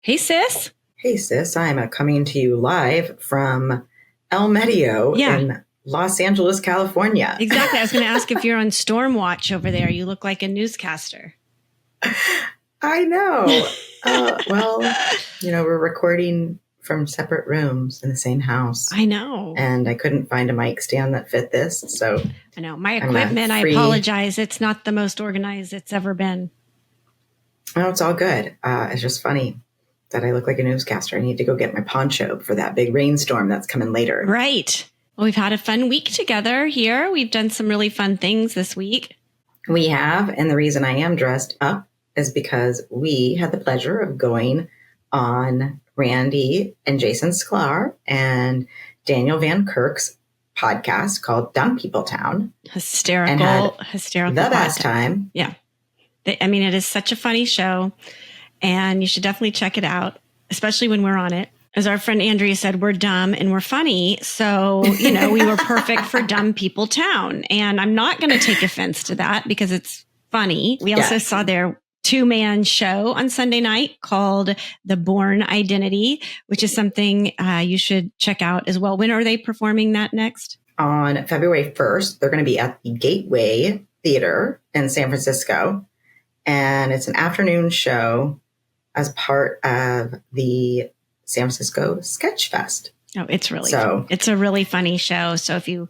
Hey, sis. Hey, sis. I'm coming to you live from El Medio in Los Angeles, California. Exactly. I was going to ask if you're on storm watch over there. You look like a newscaster. I know. We're recording from separate rooms in the same house. I know. And I couldn't find a mic stand that fit this. So I know. My equipment, I apologize. It's not the most organized it's ever been. Oh, it's all good. It's just funny that I look like a newscaster. I need to go get my poncho for that big rainstorm that's coming later. Right. Well, we've had a fun week together here. We've done some really fun things this week. We have. And the reason I am dressed up is because we had the pleasure of going on Randy and Jason Sklar and Daniel Van Kirk's podcast called Dumb People Town. Hysterical. The best time. Yeah. It is such a funny show. And you should definitely check it out, especially when we're on it. As our friend Andrea said, we're dumb and we're funny. So, we were perfect for Dumb People Town. And I'm not going to take offense to that because it's funny. We also saw their 2-man show on Sunday night called The Born Identity, which is something you should check out as well. When are they performing that next? On February 1st, they're going to be at the Gateway Theater in San Francisco. And it's an afternoon show as part of the San Francisco Sketch Fest. Oh, it's a really funny show. So if you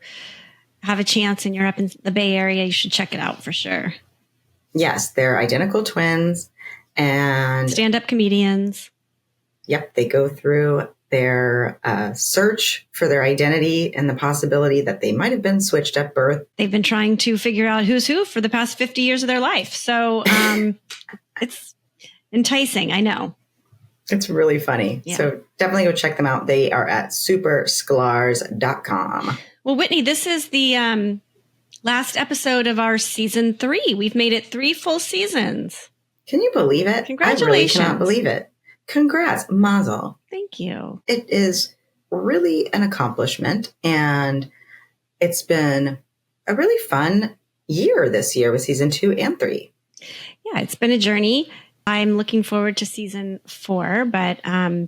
have a chance and you're up in the Bay Area, you should check it out for sure. Yes, they're identical twins and stand-up comedians. Yep, they go through their search for their identity and the possibility that they might have been switched at birth. They've been trying to figure out who's who for the past 50 years of their life. So it's enticing, I know. It's really funny. Yeah. So definitely go check them out. They are at supersklars.com. Well, Whitney, this is the last episode of our season 3. We've made it 3 full seasons. Can you believe it? Congratulations. I really cannot believe it. Congrats, Mazel. Thank you. It is really an accomplishment. And it's been a really fun year this year with season 2 and 3. Yeah, it's been a journey. I'm looking forward to season 4, but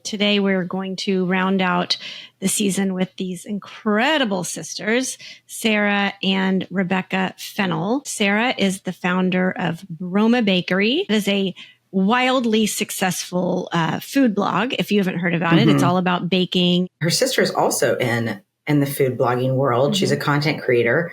today we're going to round out the season with these incredible sisters, Sarah and Rebecca Fennel. Sarah is the founder of Roma Bakery. It is a wildly successful food blog. If you haven't heard about it, it's all about baking. Her sister is also in the food blogging world. She's a content creator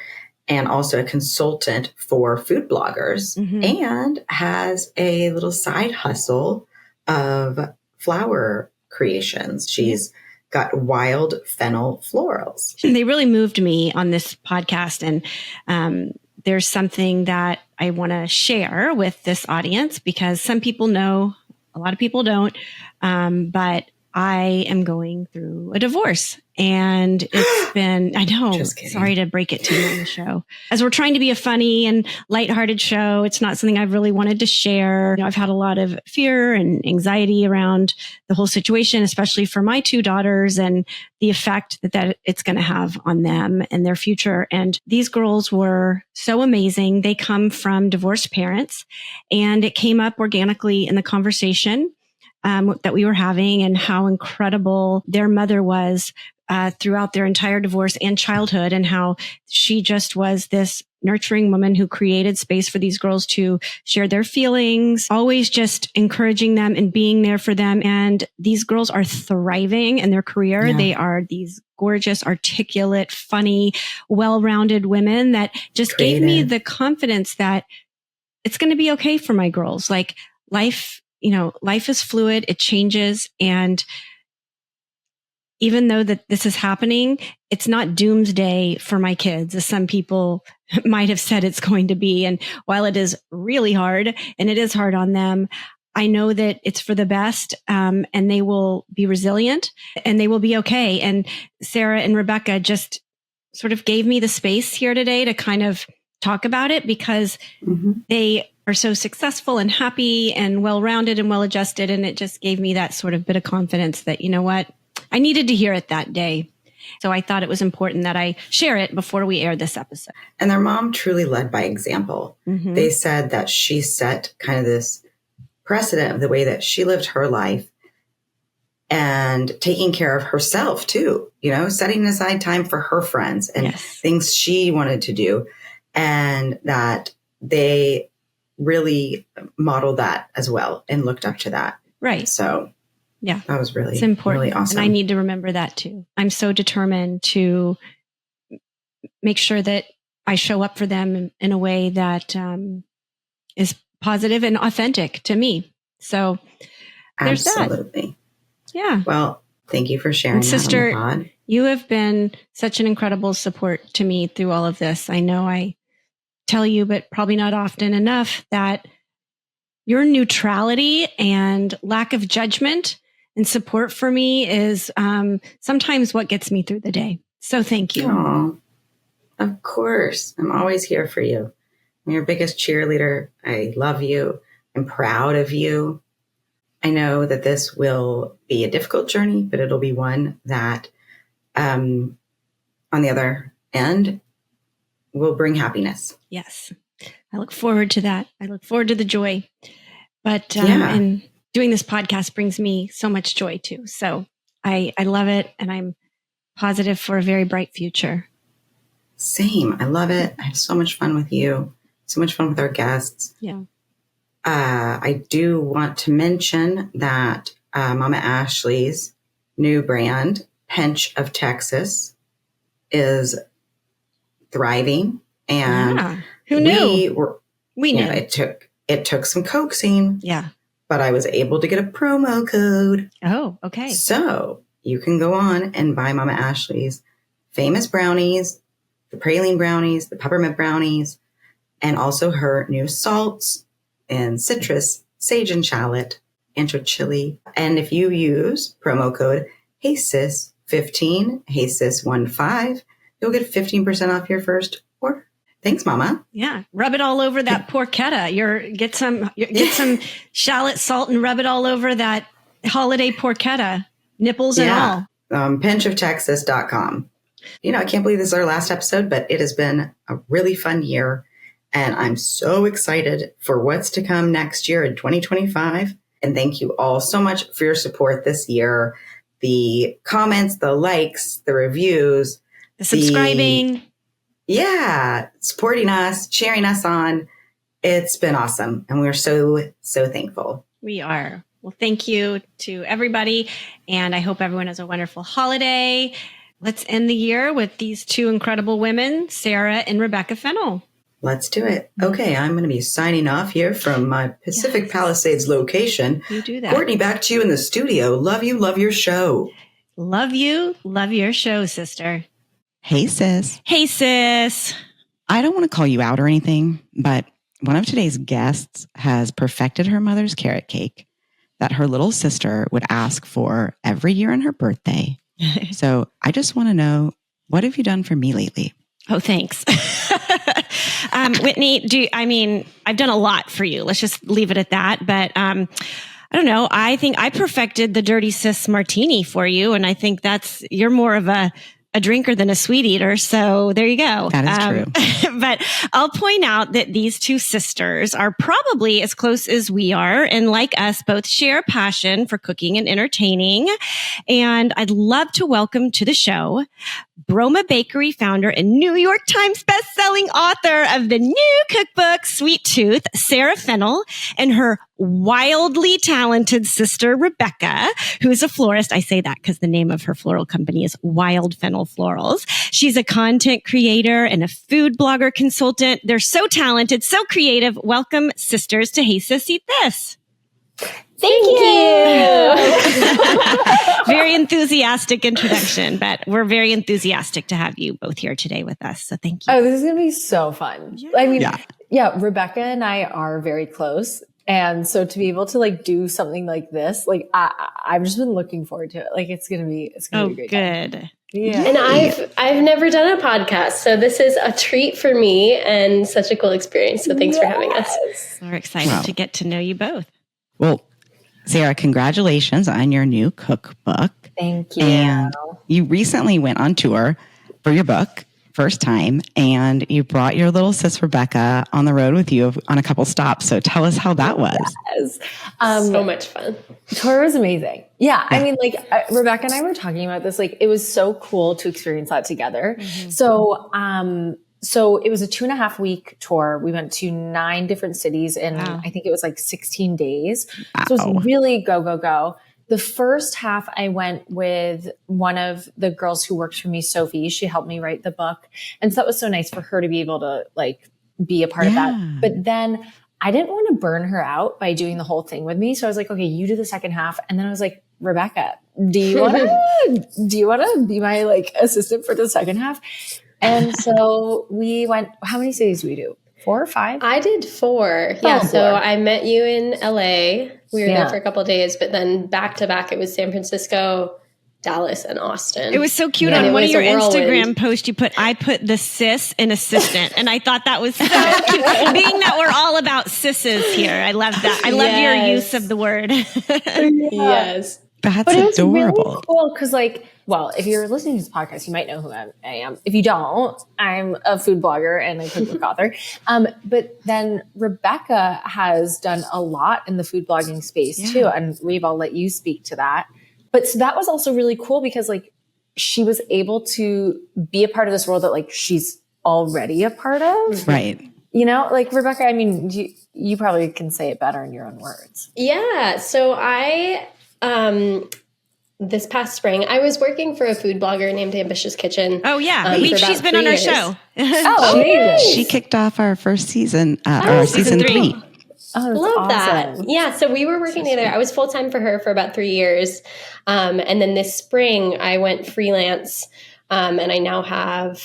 and also a consultant for food bloggers and has a little side hustle of flower creations. She's got wild fennel florals. They really moved me on this podcast. And there's something that I want to share with this audience because some people know, a lot of people don't. But I am going through a divorce and it's been, I know, sorry to break it to you on the show. As we're trying to be a funny and lighthearted show, it's not something I've really wanted to share. I've had a lot of fear and anxiety around the whole situation, especially for my 2 daughters and the effect that it's going to have on them and their future. And these girls were so amazing. They come from divorced parents and it came up organically in the conversation that we were having and how incredible their mother was throughout their entire divorce and childhood and how she just was this nurturing woman who created space for these girls to share their feelings, always just encouraging them and being there for them. And these girls are thriving in their career. Yeah. They are these gorgeous, articulate, funny, well-rounded women that just gave me the confidence that it's going to be okay for my girls. Like life is fluid, it changes. And even though that this is happening, it's not doomsday for my kids, as some people might have said it's going to be. And while it is really hard and it is hard on them, I know that it's for the best, and they will be resilient and they will be okay. And Sarah and Rebecca just sort of gave me the space here today to kind of talk about it because they are so successful and happy and well-rounded and well-adjusted. And it just gave me that sort of bit of confidence that, you know what, I needed to hear it that day. So I thought it was important that I share it before we air this episode. And their mom truly led by example. They said that she set kind of this precedent of the way that she lived her life and taking care of herself too, setting aside time for her friends and things she wanted to do. And that they really modeled that as well and looked up to that. Right. So yeah, that was it's important. really awesome. And I need to remember that too. I'm so determined to make sure that I show up for them in a way that is positive and authentic to me. So there's absolutely. That. Yeah. Well, thank you for sharing and sister, that on the pod. You have been such an incredible support to me through all of this. I know I tell you, but probably not often enough, that your neutrality and lack of judgment and support for me is sometimes what gets me through the day. So thank you. Aww. Of course. I'm always here for you. I'm your biggest cheerleader. I love you. I'm proud of you. I know that this will be a difficult journey, but it'll be one that on the other end will bring happiness. Yes. I look forward to that. I look forward to the joy. But and doing this podcast brings me so much joy too. So I love it, and I'm positive for a very bright future. Same. I love it. I have so much fun with you. So much fun with our guests. Yeah. I do want to mention that Mama Ashley's new brand, Pinch of Texas, is thriving. And who knew? We knew. It took some coaxing. Yeah. But I was able to get a promo code. Oh, okay. So you can go on and buy Mama Ashley's famous brownies, the praline brownies, the peppermint brownies, and also her new salts and citrus, sage and shallot, ancho chili. And if you use promo code HeySis15, HeySis15, you'll get 15% off your first order. Thanks, Mama. Yeah. Rub it all over that porchetta. Get some shallot salt and rub it all over that holiday porchetta, nipples and all. Pinchoftexas.com. I can't believe this is our last episode, but it has been a really fun year. And I'm so excited for what's to come next year in 2025. And thank you all so much for your support this year. The comments, the likes, the reviews, the subscribing. Supporting us, cheering us on. It's been awesome. And we're so, so thankful. We are. Well, thank you to everybody. And I hope everyone has a wonderful holiday. Let's end the year with these two incredible women, Sarah and Rebecca Fennel. Let's do it. Okay, I'm going to be signing off here from my Pacific Palisades location. You do that. Courtney, back to you in the studio. Love you, love your show. Love you, love your show, sister. Hey, sis. Hey, sis. I don't want to call you out or anything, but one of today's guests has perfected her mother's carrot cake that her little sister would ask for every year on her birthday. So I just want to know, what have you done for me lately? Oh, thanks. Whitney, I've done a lot for you. Let's just leave it at that. But I don't know. I think I perfected the Dirty Sis Martini for you. And I think you're more of a drinker than a sweet eater. So there you go. That is true. But I'll point out that these two sisters are probably as close as we are. And like us, both share a passion for cooking and entertaining. And I'd love to welcome to the show Broma Bakery founder and New York Times bestselling author of the new cookbook, Sweet Tooth, Sarah Fennel, and her wildly talented sister, Rebecca, who is a florist. I say that because the name of her floral company is Wild Fennel Florals. She's a content creator and a food blogger consultant. They're so talented, so creative. Welcome, sisters, to Hey Sis, Eat This. Thank you. Very enthusiastic introduction, but we're very enthusiastic to have you both here today with us. So thank you. Oh, this is going to be so fun. Yeah. Rebecca and I are very close. And so to be able to do something like this, I've just been looking forward to it. It's going to be a great good. Time. Yeah. And I've never done a podcast, so this is a treat for me and such a cool experience. So thanks for having us. We're excited to get to know you both. Well, Sarah, congratulations on your new cookbook. Thank you. And you recently went on tour for your book. first time, and you brought your little sis Rebecca on the road with you on a couple stops. So tell us how that was. Yes. So much fun. Tour was amazing. Yeah. I mean, like Rebecca and I were talking about this, like it was so cool to experience that together. So it was a 2.5 week tour. We went to 9 different cities in, I think it was like 16 days. Wow. So it was really go, go, go. The first half I went with one of the girls who works for me, Sophie. She helped me write the book. And so that was so nice for her to be able to like be a part of that. But then I didn't want to burn her out by doing the whole thing with me. So I was like, okay, you do the second half. And then I was like, Rebecca, do you want to be my like assistant for the second half? And so we went, how many cities did we do? 4 or 5? I did 4. Yeah. So I met you in LA. We were there for a couple of days, but then back to back, it was San Francisco, Dallas, and Austin. It was so cute. On one of your Instagram posts, I put the sis in assistant. And I thought that was so cute. Being that we're all about sisses here. I love that. I love your use of the word. Yes. That's adorable. It was really cool because like, well, if you're listening to this podcast, you might know who I am. If you don't, I'm a food blogger and a cookbook author. But then Rebecca has done a lot in the food blogging space too. And Reeb, I'll let you speak to that. But so that was also really cool because like she was able to be a part of this world that like she's already a part of. Right. You know, like Rebecca, I mean, you probably can say it better in your own words. Yeah. So this past spring, I was working for a food blogger named Ambitious Kitchen. Oh yeah, she's been on our show. She kicked off our first season, or season 3. Oh, love awesome. that. Yeah, so we were working together. I was full time for her for about 3 years, and then this spring I went freelance, and I now have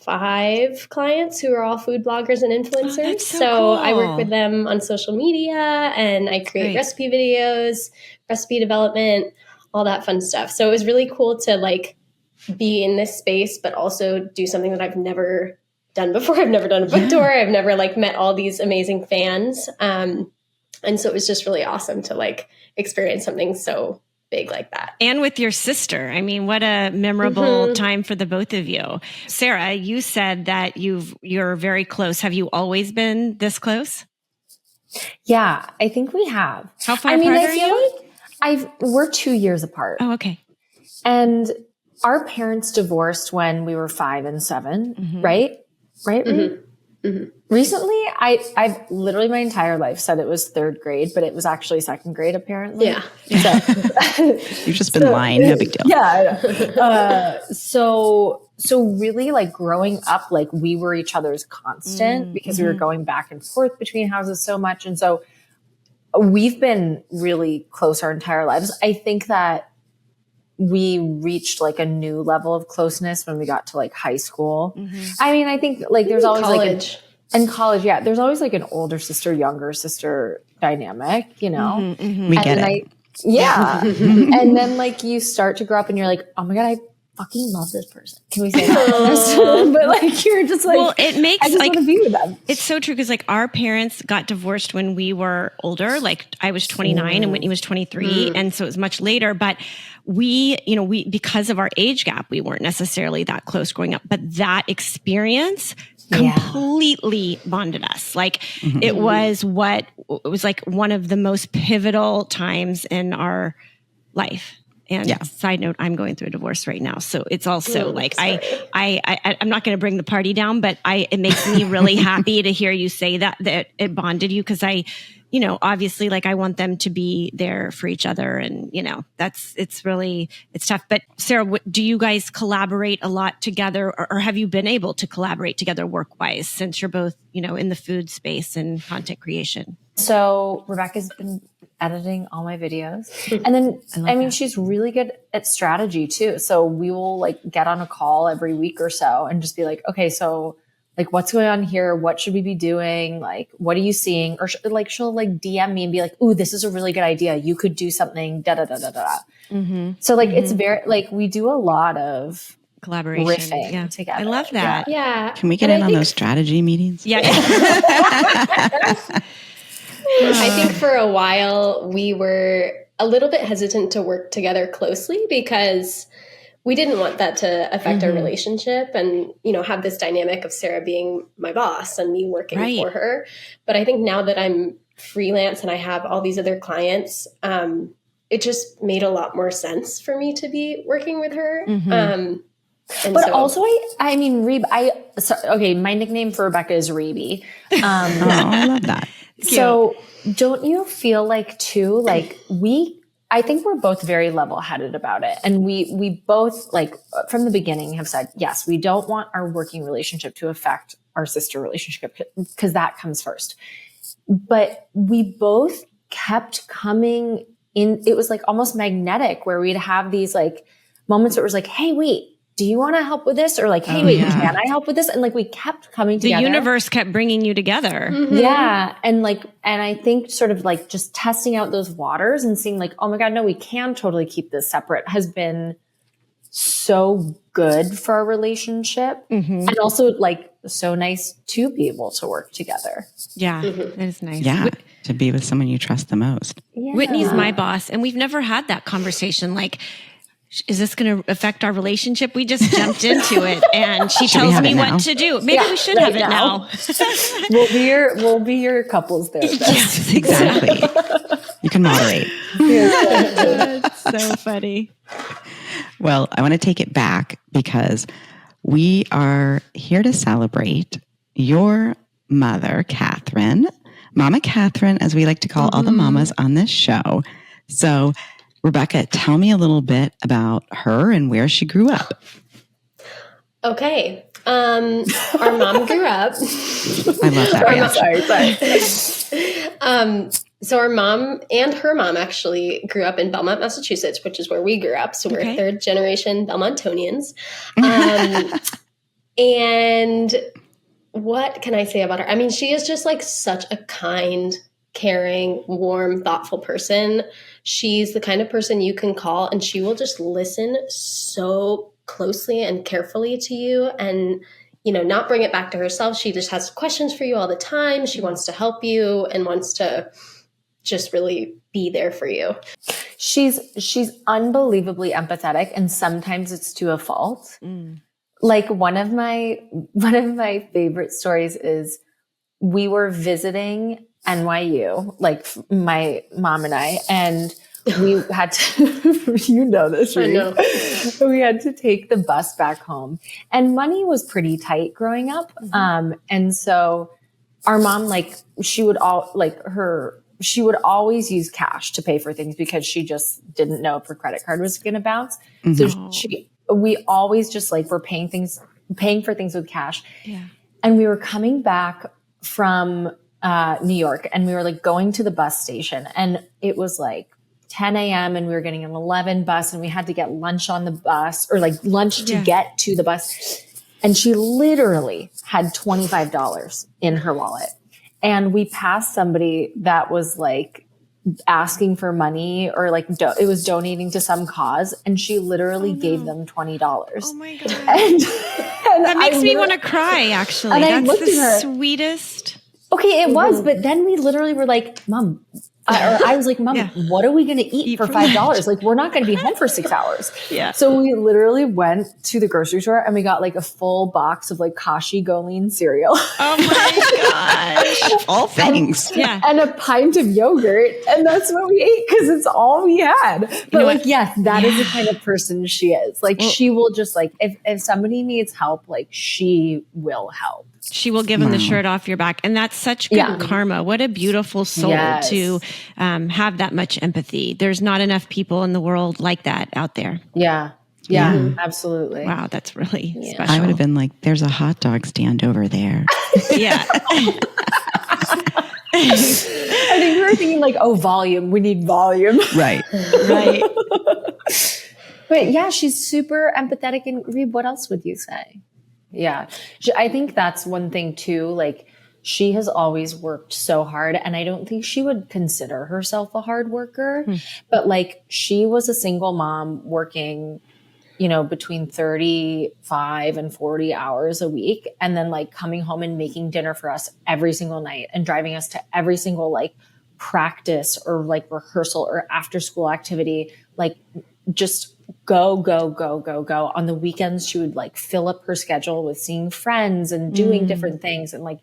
5 clients who are all food bloggers and influencers. Oh, that's so cool. I work with them on social media, and I create recipe videos, recipe development, all that fun stuff. So it was really cool to like be in this space, but also do something that I've never done before. I've never done a book tour. I've never like met all these amazing fans. And so it was just really awesome to like experience something so big like that. And with your sister. I mean, what a memorable time for the both of you. Sarah, you said that you're very close. Have you always been this close? Yeah, I think we have. How far apart are you? We're 2 years apart. Oh, okay. And our parents divorced when we were 5 and 7, right? Right? Recently, I've literally my entire life said it was 3rd grade, but it was actually 2nd grade apparently. Yeah. So, You've just been lying. No big deal. Yeah. So really like growing up, like we were each other's constant because we were going back and forth between houses so much. And so we've been really close our entire lives. I think that we reached like a new level of closeness when we got to like high school. I mean, I think like there's always college. In college, there's always like an older sister, younger sister dynamic, you know? We get it. And then like you start to grow up and you're like, oh my God, I fucking love this person. Can we say that? But like, you're just like, well, it makes I just like, want to be with them. It's so true. Cause like our parents got divorced when we were older, like I was 29 and Whitney was 23. And so it was much later, but we, because of our age gap, we weren't necessarily that close growing up, but that experience completely bonded us. Like it was like one of the most pivotal times in our life. And side note, I'm going through a divorce right now. So it's also like, I'm not going to bring the party down, but it makes me really happy to hear you say that it bonded you. Cause obviously like I want them to be there for each other and, it's tough. But Sarah, do you guys collaborate a lot together or have you been able to collaborate together work-wise since you're both, in the food space and content creation? So Rebecca's been editing all my videos. And then, she's really good at strategy too. So we will like get on a call every week or so and just be like, okay, so like what's going on here? What should we be doing? Like, what are you seeing? Or she'll like DM me and be like, ooh, this is a really good idea. You could do something da da da da da. So like, it's very, like we do a lot of collaboration riffing together. I love that. Yeah. Can we get in on those strategy meetings? Yeah. I think for a while we were a little bit hesitant to work together closely because we didn't want that to affect our relationship and, have this dynamic of Sarah being my boss and me working for her. But I think now that I'm freelance and I have all these other clients, it just made a lot more sense for me to be working with her. But also, I mean, Rebe, my nickname for Rebecca is Rebe. I love that. So don't you feel like too, like I think we're both very level-headed about it. And we both, like, from the beginning have said, yes, we don't want our working relationship to affect our sister relationship because that comes first. But we both kept coming in. It was like almost magnetic where we'd have these like moments where it was like, hey, wait, do you want to help with this? Or like, hey, wait, can I help with this? And like, we kept coming together. The universe kept bringing you together. Yeah. And I think sort of like just testing out those waters and seeing like, oh my God, no, we can totally keep this separate has been so good for our relationship. And also like so nice to be able to work together. Yeah, that is nice. Yeah, to be with someone you trust the most. Yeah. Whitney's my boss, and we've never had that conversation like, is this going to affect our relationship? We just jumped into it and she tells me what to do. Maybe we should have it now. We'll be your couples therapist. Yes, Exactly. You can moderate. That's so funny. Well, I want to take it back because we are here to celebrate your mother, Katherine, Momma Katherine, as we like to call all the mamas on this show. So, Rebecca, tell me a little bit about her and where she grew up. Okay. Our mom grew up. I love that reaction. So our mom and her mom actually grew up in Belmont, Massachusetts, which is where we grew up. So we're third generation Belmontonians. And what can I say about her? I mean, she is just like such a kind, caring, warm, thoughtful person. She's the kind of person you can call and she will just listen so closely and carefully to you and, not bring it back to herself. She just has questions for you all the time. She wants to help you and wants to just really be there for you. She's unbelievably empathetic and sometimes it's to a fault. Like one of my favorite stories is we were visiting NYU, like my mom and I, and we had to, you know this, right? I know. We had to take the bus back home and money was pretty tight growing up. And so our mom, like she would always use cash to pay for things because she just didn't know if her credit card was going to bounce. So we always just like were paying for things with cash. Yeah. And we were coming back from New York and we were like going to the bus station and it was like 10 a.m. and we were getting an 11 bus and we had to get lunch on the bus or like lunch to get to the bus. And she literally had $25 in her wallet. And we passed somebody that was like asking for money or like it was donating to some cause. And she literally gave them $20. Oh my God. And that makes me want to cry, actually. And that's the sweetest. Okay, it was. But then we literally were like, Mom, I was like, Mom, what are we going to eat for $5? Like, we're not going to be home for 6 hours. Yeah. So we literally went to the grocery store and we got like a full box of like Kashi Goleen cereal. Oh my gosh. All things. And a pint of yogurt. And that's what we ate because it's all we had. But yes, that is the kind of person she is. Like, she will just like, if somebody needs help, like she will help. She will give him the shirt off your back. And that's such good karma. What a beautiful soul to have that much empathy. There's not enough people in the world like that out there. Yeah. Yeah, absolutely. Wow, that's really special. I would have been like, there's a hot dog stand over there. Yeah. I think we were thinking like, oh, volume. We need volume. Right. Right. But yeah, she's super empathetic. And Reeb, what else would you say? Yeah. I think that's one thing too. Like she has always worked so hard and I don't think she would consider herself a hard worker, but like she was a single mom working, between 35 and 40 hours a week. And then like coming home and making dinner for us every single night and driving us to every single like practice or like rehearsal or after school activity, like just go, go, go, go, go. On the weekends, she would like fill up her schedule with seeing friends and doing different things. And like,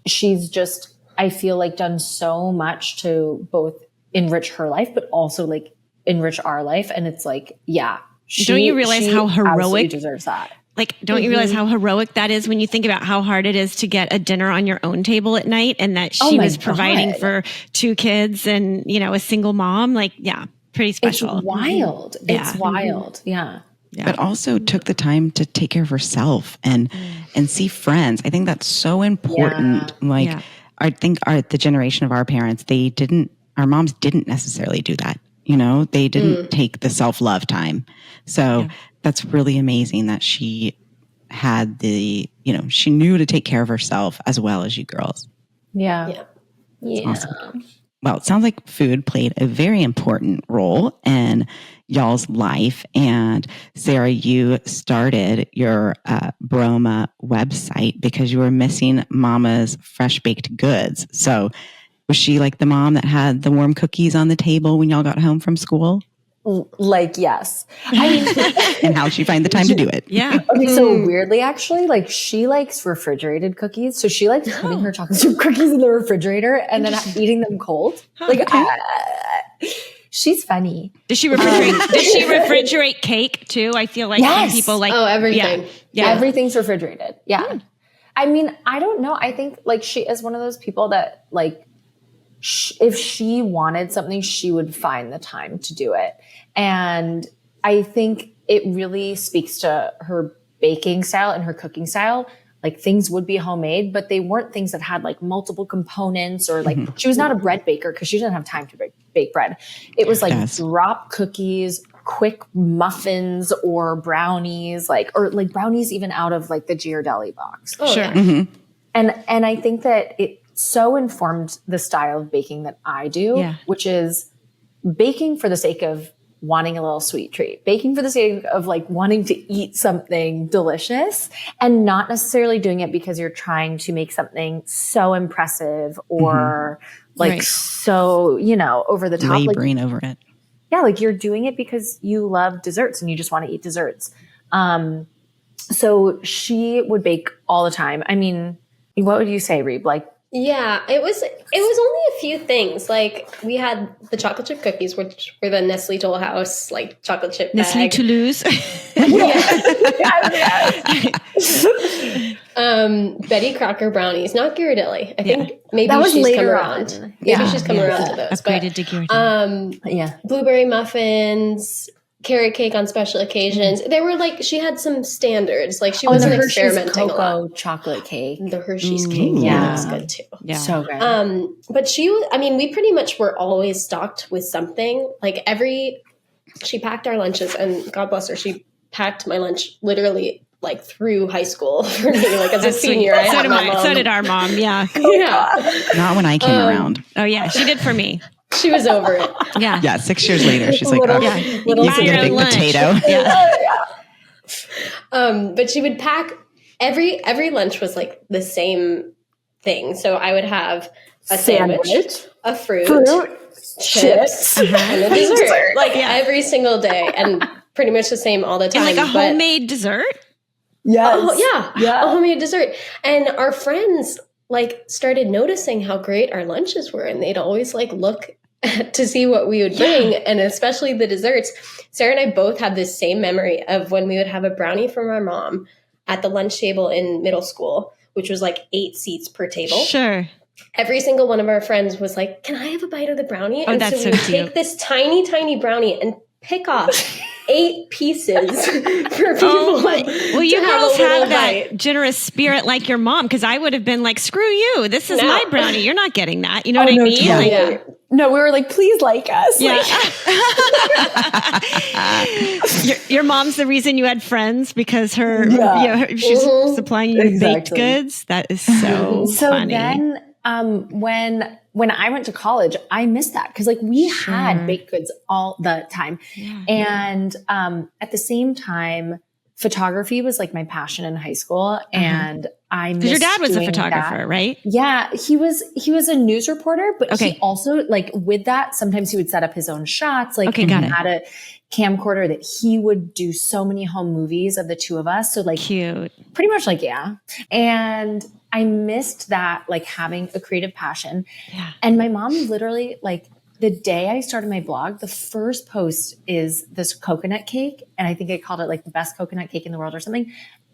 she's just, I feel like done so much to both enrich her life, but also like enrich our life. And it's like, yeah. Don't you realize how heroic deserves that? Like, don't you realize how heroic that is when you think about how hard it is to get a dinner on your own table at night, and that she was providing for 2 kids and, you know, a single mom? Like, yeah, pretty special. It's wild. It's wild. Yeah. But also took the time to take care of herself and see friends. I think that's so important. I think the generation of our parents, our moms didn't necessarily do that. You know, they didn't take the self-love time. So that's really amazing that she had she knew to take care of herself as well as you girls. Yeah. Awesome. Well, it sounds like food played a very important role in y'all's life. And Sarah, you started your Broma website because you were missing Mama's fresh baked goods. So was she like the mom that had the warm cookies on the table when y'all got home from school? Like, yes. I mean, and how'd she find the time to do it? Yeah. Okay, so weirdly, actually, like she likes refrigerated cookies. So she likes putting her chocolate chip cookies in the refrigerator and then eating them cold. She's funny. Does she refrigerate? Does she refrigerate cake too? I feel like some people like everything. Yeah, everything's refrigerated. Yeah. I mean, I don't know. I think like she is one of those people that like, if she wanted something, she would find the time to do it. And I think it really speaks to her baking style and her cooking style. Like things would be homemade, but they weren't things that had like multiple components or like she was not a bread baker because she didn't have time to bake bread. It was like drop cookies, quick muffins or brownies, or brownies even out of like the Ghirardelli box. Oh, sure. Yeah. And I think that it so informed the style of baking that I do, which is baking for the sake of wanting a little sweet treat, baking for the sake of like wanting to eat something delicious and not necessarily doing it because you're trying to make something so impressive or so, over the top. Laboring over it. Yeah. Like you're doing it because you love desserts and you just want to eat desserts. So she would bake all the time. I mean, what would you say, Reeb? Like, yeah, it was only a few things. Like we had the chocolate chip cookies, which were the Nestle Toll House, like chocolate chip bag. Nestle Toulouse. Betty Crocker brownies, not Ghirardelli. I think maybe that was she's later come around. on. Maybe she's come around to those. Upgraded to Ghirardelli. Blueberry muffins, carrot cake on special occasions. They were like, she had some standards. Like she wasn't experimenting a lot. Chocolate cake. The Hershey's cake. Yeah, that was good too. Yeah. So good. But we pretty much were always stocked with something. Like she packed our lunches, and God bless her, she packed my lunch literally like through high school for me. Like as a senior, So did our mom. Yeah. Not when I came around. Oh yeah, she did for me. She was over it. Yeah. Yeah. 6 years later, she's like, you can get a big potato. But she would pack every lunch was like the same thing. So I would have a sandwich, a fruit chips, and a dessert. Like every single day, and pretty much the same all the time. And like a homemade dessert. Yes. A homemade dessert. And our friends like started noticing how great our lunches were, and they'd always like look to see what we would bring, and especially the desserts. Sarah and I both have this same memory of when we would have a brownie from our mom at the lunch table in middle school, which was like 8 seats per table. Sure. Every single one of our friends was like, "Can I have a bite of the brownie?" Oh, and that's so we would cute. take this tiny, tiny brownie and pick off 8 pieces for people. Well, you girls have that generous spirit like your mom, because I would have been like, screw you. This is my brownie. You're not getting that. You know what I mean? Totally. No, we were like, please like us. Yeah. Your mom's the reason you had friends, because she's supplying you baked goods. That is so funny. Then when I went to college, I missed that because like we had baked goods all the time. And at the same time, photography was like my passion in high school. And Because your dad was a photographer, right? Yeah, he was a news reporter, but Okay. he also, like, with that, sometimes he would set up his own shots. Like, Okay, got he it. had a camcorder that he would do so many home movies of the two of us. So, like, Cute. pretty much, like, yeah. And I missed that, like, having a creative passion. Yeah. And my mom literally, like, the day I started my blog, the first post is this coconut cake. And I think I called it, like, the best coconut cake in the world or something.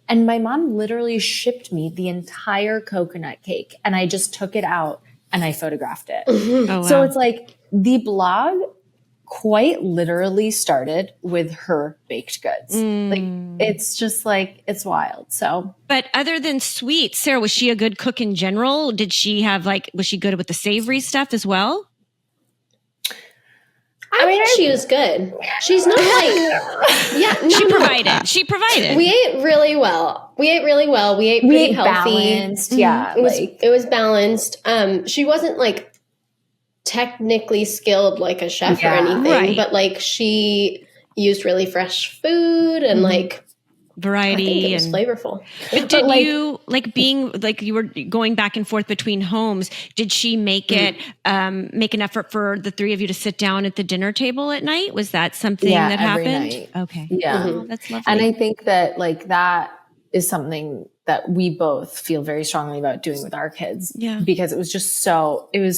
And my mom literally shipped me the entire coconut cake. And I just took it out and I photographed it. Oh, wow. So it's like the blog quite literally started with her baked goods. Like, it's just like, it's wild. So, But other than sweets, Sarah, was she a good cook in general? Did she have was she good with the savory stuff as well? I think she was good. She's not like, yeah, no, She no. provided. She provided. We ate really well. We ate pretty healthy. Balanced. Yeah. It was balanced. She wasn't like technically skilled like a chef or anything, right. but like she used really fresh food and like variety. I think it was flavorful. But did you being like you were going back and forth between homes? Did she make it make an effort for the three of you to sit down at the dinner table at night? Was that something that every happened? night. Okay, Yeah. Oh, that's lovely. And I think that, like, that is something that we both feel very strongly about doing with our kids. Yeah. Because it was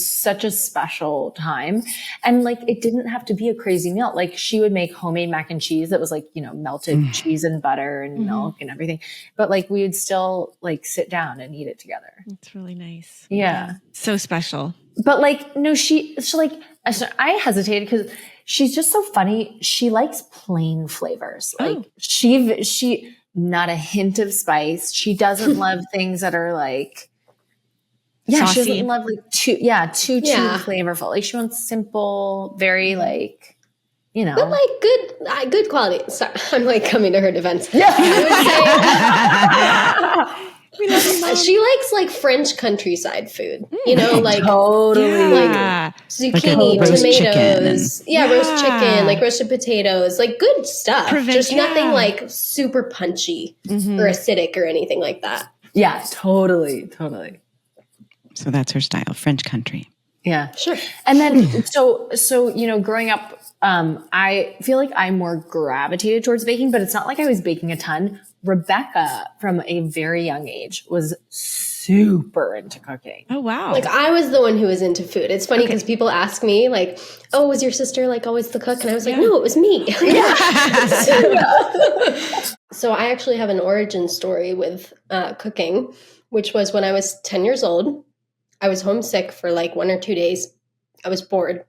such a special time. And, like, it didn't have to be a crazy meal. Like, she would make homemade mac and cheese that was, like, you know, melted cheese and butter and milk and everything. But, like, we would still, like, sit down and eat it together. It's really nice. Yeah. So special. But, like, no, I hesitated because she's just so funny. She likes plain flavors. Like, she not a hint of spice. She doesn't love things that are like, saucy. she doesn't love like too flavorful. Like, she wants simple, very like, you know, But like good quality. Sorry, I'm like coming to her defense. She likes like French countryside food, you know, like totally like zucchini, roast tomatoes, chicken roast chicken, like roasted potatoes, like good stuff. Just Yeah. nothing like super punchy or acidic or anything like that. yeah, totally. So that's her style, French country. Yeah. Sure. And then, so, you know, growing up, I feel like I more gravitated towards baking, but it's not like I was baking a ton. Rebecca, from a very young age, was super into cooking. Oh, wow. Like I was the one who was into food. It's funny because people ask me like, "Oh, was your sister like always the cook?" And I was like, "No, it was me." So I actually have an origin story with cooking, which was when I was 10 years old. I was homesick for like 1 or 2 days. I was bored.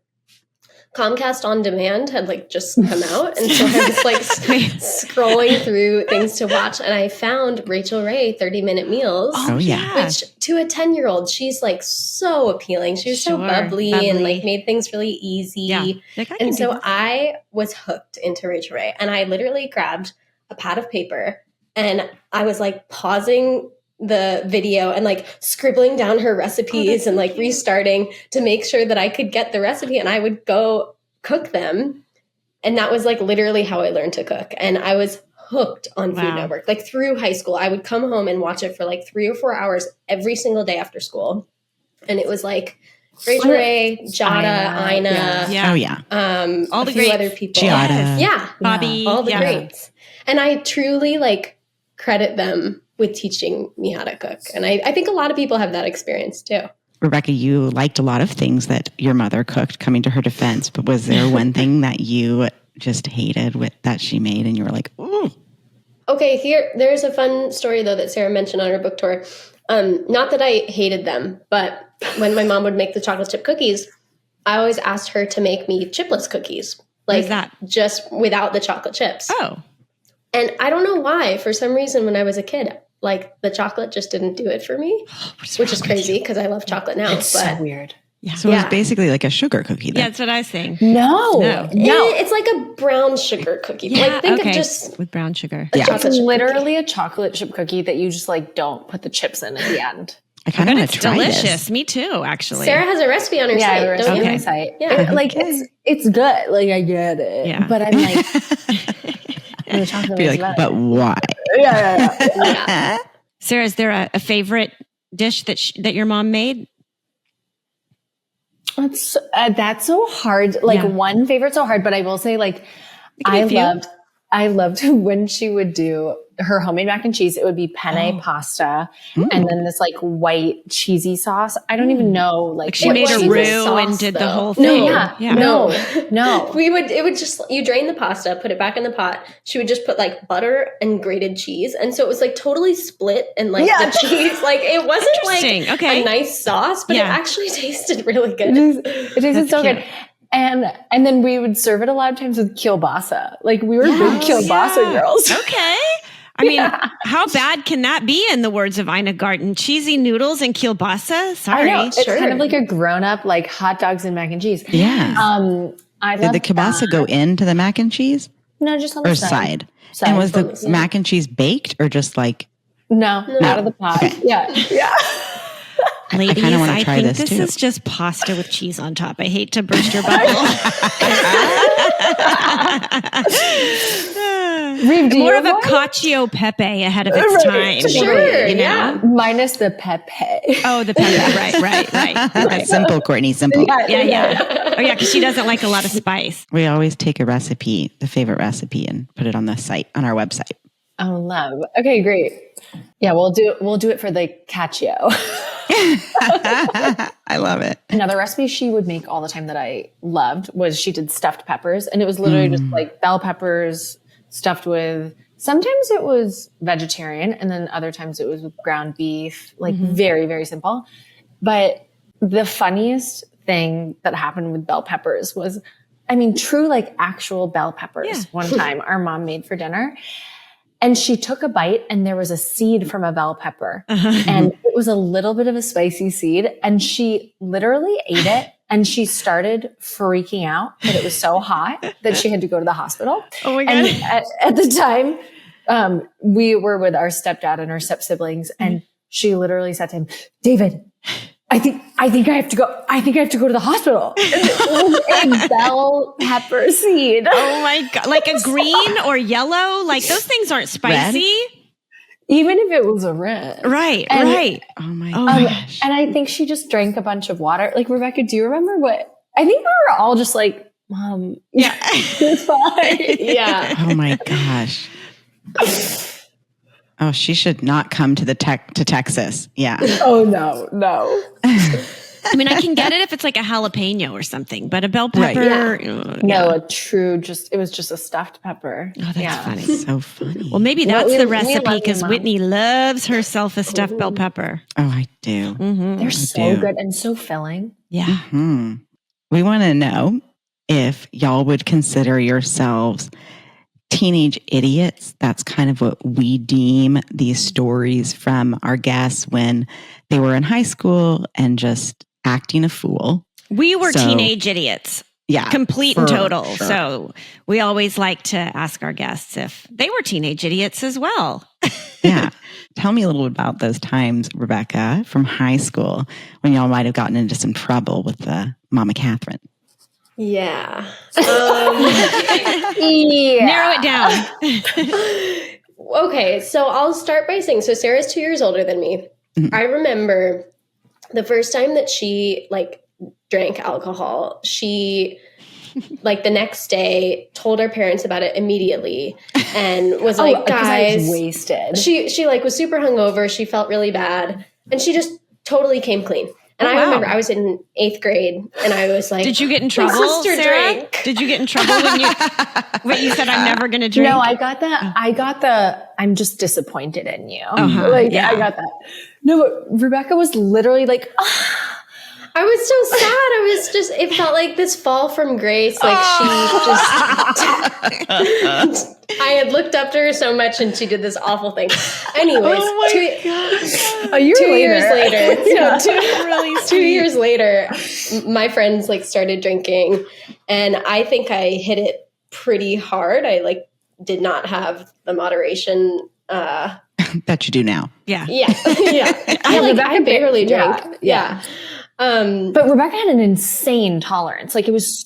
Comcast On Demand had like just come out. And so I was like scrolling through things to watch. And I found Rachel Ray 30-Minute Meals. Oh, yeah. Which to a 10-year-old, she's like so appealing. She was so bubbly and like made things really easy. Yeah. Like, And so I was hooked into Rachel Ray. And I literally grabbed a pad of paper and I was like pausing the video and like scribbling down her recipes and like restarting to make sure that I could get the recipe, and I would go cook them. And that was like literally how I learned to cook. And I was hooked on Food Network. Like through high school, I would come home and watch it for like 3 or 4 hours every single day after school. And it was like Rachel Ray, Jada, Ina. Yeah. Oh, yeah. All the a few greats. other people. Giada. Yeah. Bobby. All the yeah. greats. And I truly like credit them with teaching me how to cook. And I think a lot of people have that experience too. Rebecca, you liked a lot of things that your mother cooked, coming to her defense, but was there one thing that you just hated that she made and you were like, ooh? Okay, there's a fun story though that Sarah mentioned on her book tour. Not that I hated them, but when my mom would make the chocolate chip cookies, I always asked her to make me chipless cookies. Like just without the chocolate chips. Oh. And I don't know why, for some reason when I was a kid, like the chocolate just didn't do it for me, which is crazy because I love chocolate now. It's so weird. Yeah. So it was basically like a sugar cookie then. Yeah, that's what I was saying. No. It's like a brown sugar cookie. Yeah, like think of just with brown sugar. It's literally a chocolate chip cookie that you just like don't put the chips in at the end. I kind of want to try delicious. this. Me too, actually. Sarah has a recipe on her site, don't you? On my site. Yeah. Like it's good. Like I get it. Yeah. But I'm like, the chocolate Be is like, better. but why? Yeah. Sarah, is there a favorite dish that your mom made? That's so hard. Like one favorite so hard, but I will say like I loved when she would do her homemade mac and cheese. It would be penne pasta and then this like white cheesy sauce. I don't even know. Like she made a roux and did the whole thing. No. It would just, you drain the pasta, put it back in the pot. She would just put like butter and grated cheese. And so it was like totally split and like the cheese, like it wasn't like a nice sauce, but it actually tasted really good. It tasted so good. And then we would serve it a lot of times with kielbasa. Like we were big kielbasa girls. Okay. I mean, how bad can that be in the words of Ina Garten? Cheesy noodles and kielbasa? Sorry. I know. It's kind of like a grown-up, like hot dogs and mac and cheese. Yeah. Did the kielbasa go into the mac and cheese? No, just on the side. And was the mac and cheese baked or just like? No, out of the pot. Okay. Yeah. Ladies, I think this is just pasta with cheese on top. I hate to burst your bubble. More of a cacio pepe ahead of its time. Sure, you know? Minus the pepe. Oh, the pepe. Right. Simple, Courtney, simple. Yeah. Oh, yeah, because she doesn't like a lot of spice. We always take a recipe, the favorite recipe, and put it on the site, on our website. Oh, love. Okay, great. Yeah, we'll do it for the cacio. I love it. Another recipe she would make all the time that I loved was she did stuffed peppers, and it was literally just like bell peppers stuffed with, sometimes it was vegetarian and then other times it was with ground beef, like very, very simple. But the funniest thing that happened with bell peppers was, I mean, true, like actual bell peppers. Yeah. One time our mom made for dinner. And she took a bite and there was a seed from a bell pepper and it was a little bit of a spicy seed and she literally ate it and she started freaking out that it was so hot that she had to go to the hospital. Oh my God. And at the time, we were with our stepdad and our step siblings and she literally said to him, David, I think I have to go. I think I have to go to the hospital. It was a bell pepper seed. Oh my God. Like a green or yellow? Like those things aren't spicy. Red? Even if it was a red. Right. Oh my gosh. And I think she just drank a bunch of water. Like, Rebecca, do you remember what? I think we were all just like, Mom, it's fine. Yeah. Oh my gosh. Oh, she should not come to to Texas. Yeah. Oh, no. I mean, I can get it if it's like a jalapeno or something, but a bell pepper. Right. No, it was just a stuffed pepper. Oh, that's funny. So funny. Well, maybe that's the recipe because Whitney loves herself a stuffed bell pepper. Oh, I do. Mm-hmm. They're so good and so filling. Yeah. Mm-hmm. We want to know if y'all would consider yourselves teenage idiots. That's kind of what we deem these stories from our guests when they were in high school and just acting a fool. We were teenage idiots. Yeah. Complete and total. Sure. So we always like to ask our guests if they were teenage idiots as well. Yeah. Tell me a little bit about those times, Rebecca, from high school when y'all might have gotten into some trouble with Momma Katherine. Yeah. Narrow it down. Okay, so I'll start by saying, so Sarah's 2 years older than me. Mm-hmm. I remember the first time that she drank alcohol, she the next day told our parents about it immediately and was like, guys, I was wasted. She was super hungover. She felt really bad and she just totally came clean. And I remember I was in 8th grade and I was like, did you get in trouble, Sarah? Drank. Did you get in trouble when you said I'm never going to drink? No, I got the, I'm just disappointed in you. Uh-huh. I got that. No, but Rebecca was literally like, I was so sad. It felt like this fall from grace. I had looked up to her so much and she did this awful thing. Anyways, 2 years later, 2 years later, my friends started drinking and I think I hit it pretty hard. I did not have the moderation, that you do now. Yeah. Yeah. I barely drank. Yeah. But Rebecca had an insane tolerance. It was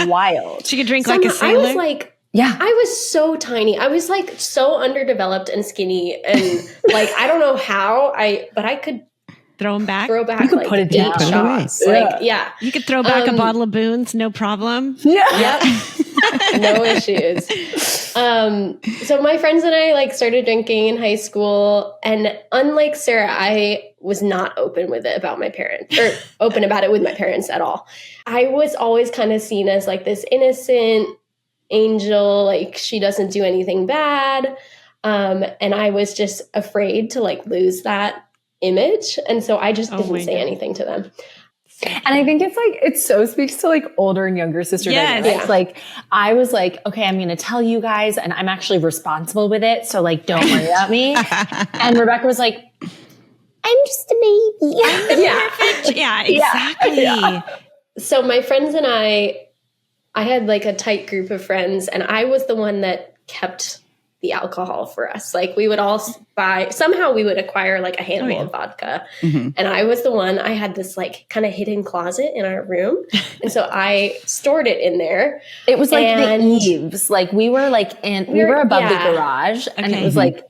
wild. She could drink like a sailor. I was Yeah. I was so tiny. I was like so underdeveloped and skinny, and like I don't know how but I could throw back. You could like put it 8 down. shots. Yeah. Like, yeah. You could throw back a bottle of Boone's, no problem. Yeah. Yep. No issues. So my friends and I like started drinking in high school, and unlike Sarah, I was not open with it about my parents, or open about it with my parents at all. I was always kind of seen as like this innocent angel, like she doesn't do anything bad. And I was just afraid to like lose that image. And so I just didn't say anything to them. And I think it's like, it so speaks to like older and younger sister dynamics. Yeah. Like I was like, okay, I'm going to tell you guys and I'm actually responsible with it. So like, don't worry about me. And Rebecca was like, I'm just a baby. Yeah, exactly. Yeah. So my friends and I had like a tight group of friends, and I was the one that kept the alcohol for us. Like we would all somehow we would acquire like a handle of vodka. Mm-hmm. And I was the one, I had this like kind of hidden closet in our room. And so I stored it in there. It was like the eaves. Like we were like we were above the garage, and it was like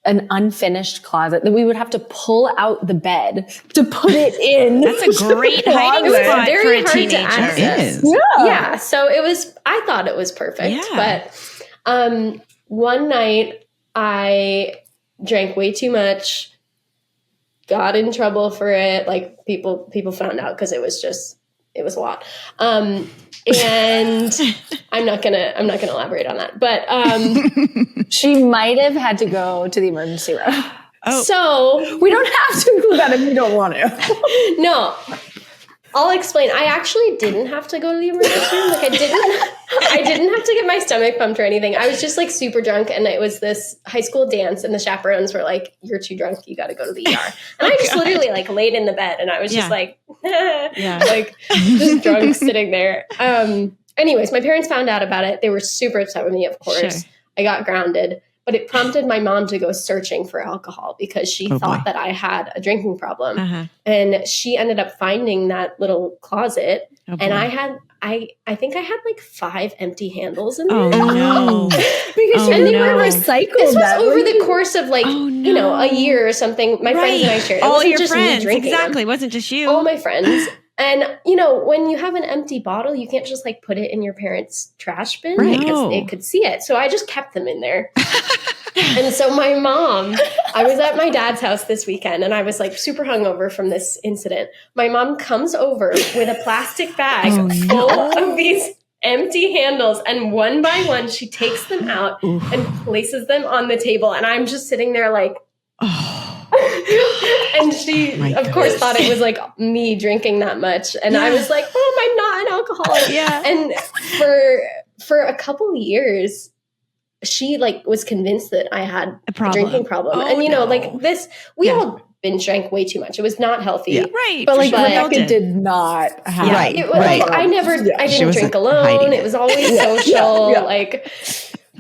an unfinished closet that we would have to pull out the bed to put it in. That's a great hiding spot for a teenager. It is. Yeah. So I thought it was perfect. Yeah. But one night I drank way too much, got in trouble for it. Like people found out because it was a lot. And I'm not gonna elaborate on that, but she might have had to go to the emergency room. Oh. So we don't have to include that if you don't want to. No, I'll explain. I actually didn't have to go to the emergency room. Like I didn't have to get my stomach pumped or anything. I was just like super drunk, and it was this high school dance, and the chaperones were like, "You're too drunk. You got to go to the ER." And I just literally like laid in the bed, and I was just like, like just drunk sitting there. Anyways, my parents found out about it. They were super upset with me. Of course, sure. I got grounded. But it prompted my mom to go searching for alcohol because she thought that I had a drinking problem. Uh-huh. And she ended up finding that little closet. Oh, and I think I had like 5 empty handles in there. Oh, no. Because they were recycled. This was over the course of like, a year or something. My friends and I shared. It wasn't just me drinking exactly. them. It wasn't just you. All my friends. And, when you have an empty bottle, you can't just like put it in your parents' trash bin because they could see it. So I just kept them in there. And so my mom, I was at my dad's house this weekend, and I was like super hungover from this incident. My mom comes over with a plastic bag full of these empty handles, and one by one, she takes them out and places them on the table. And I'm just sitting there like, and she, of course, thought it was like me drinking that much. And I was like, Mom, I'm not an alcoholic. Yeah. And for a couple of years, she like was convinced that I had a drinking problem. And like this, we all binge drank way too much. It was not healthy. Yeah. Right. But like Rebecca did not have I didn't drink alone. It was always social. Like,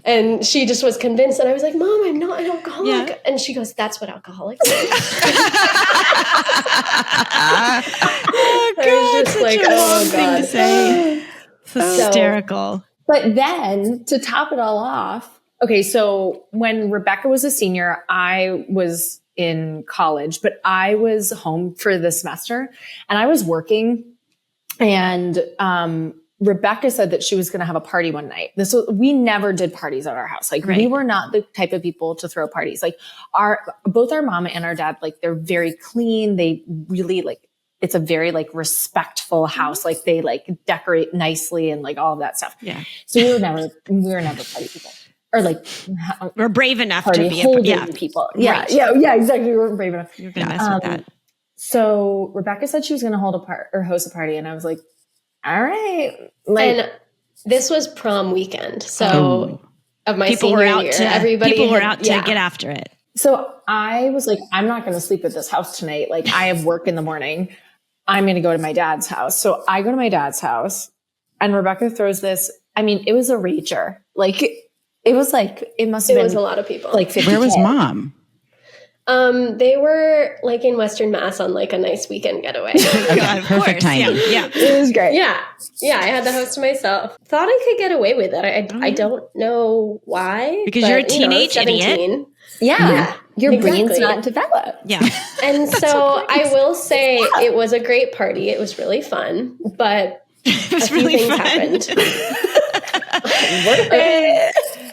and she just was convinced, and I was like, Mom, I'm not an alcoholic. Yeah. And she goes, that's what alcoholics do. Oh, God, I was just like, oh, God. To say. It's hysterical. But then, to top it all off, okay, so when Rebecca was a senior, I was in college, but I was home for the semester, and I was working, and Rebecca said that she was going to have a party one night. We never did parties at our house. Like we were not the type of people to throw parties. Like both our mama and our dad, like they're very clean. They really like, it's a very like respectful house. Like they like decorate nicely and like all of that stuff. Yeah. So we were never party people, or like we're brave enough to be people. Yeah. Right. Yeah. Exactly. We weren't brave enough. You're going to mess with that. So Rebecca said she was going to host a party. And I was like, all right. And this was prom weekend. So of my senior year, people were out to get after it. So I was like, I'm not going to sleep at this house tonight. Like I have work in the morning. I'm going to go to my dad's house. So I go to my dad's house, and Rebecca throws this. I mean, it was a rager. Like it was like, it must have been a lot of people. Like 50K. Where was Mom? They were like in Western Mass on like a nice weekend getaway. Okay, perfect timing. Yeah. It was great. Yeah. I had the house to myself. Thought I could get away with it. I don't know why. Because but, you're a teenage idiot. 17. Yeah. Your exactly. brain's not developed. Yeah. And so I will say it was a great party. It was really fun, but It was a few really things fun. happened.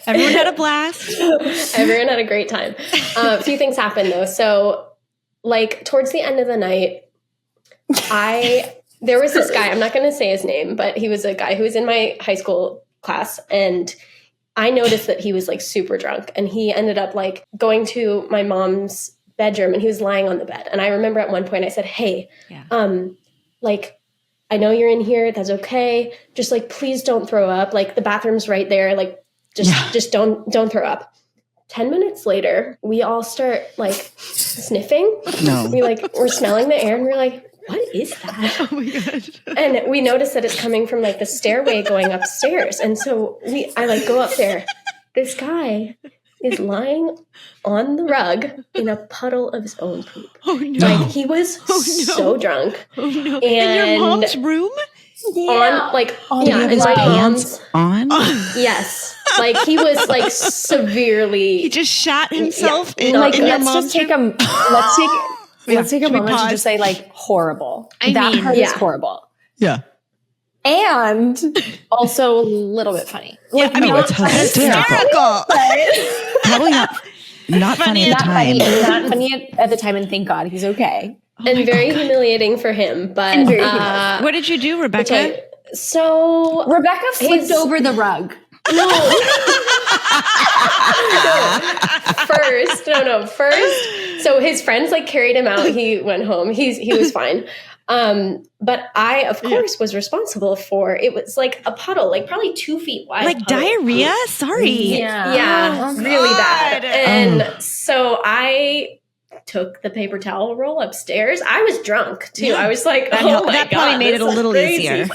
Everyone had a blast. Everyone had a great time. A few things happened though. So like towards the end of the night, there was this guy, I'm not going to say his name, but he was a guy who was in my high school class, and I noticed that he was like super drunk, and he ended up like going to my mom's bedroom, and he was lying on the bed. And I remember at one point I said, hey, like, I know you're in here. That's okay. Just like, please don't throw up. Like the bathroom's right there. Like just don't throw up. 10 minutes later, we all start like sniffing. No. We're smelling the air, and we're like, what is that? Oh my God. And we notice that it's coming from like the stairway going upstairs. And so I like go up there. This guy is lying on the rug in a puddle of his own poop. Oh no. Like he was so drunk. Oh no. And In your mom's room? on His my pants on? Yes. Like he was like severely. He just shot himself in, Like, in your let's mom's just take room? let's take a Should we moment to pause? just say like horrible. I That mean, part is yeah. horrible. Yeah. And also a little bit funny. Yeah, I mean, No, it's hysterical. Probably not funny at the time. Not funny at the time, and thank God he's okay. And very humiliating for him. But And very humiliating. What did you do, Rebecca? so Rebecca flipped over the rug. First, so his friends like carried him out. He went home. He was fine. But I, of course, was responsible for, it was like a puddle, like probably 2 feet wide. Like puddle. diarrhea? Sorry. Yeah, Oh, really bad. God. And so I took the paper towel roll upstairs. I was drunk too. Yeah. I was like, That, oh my that God, probably made it a this is little crazy. easier.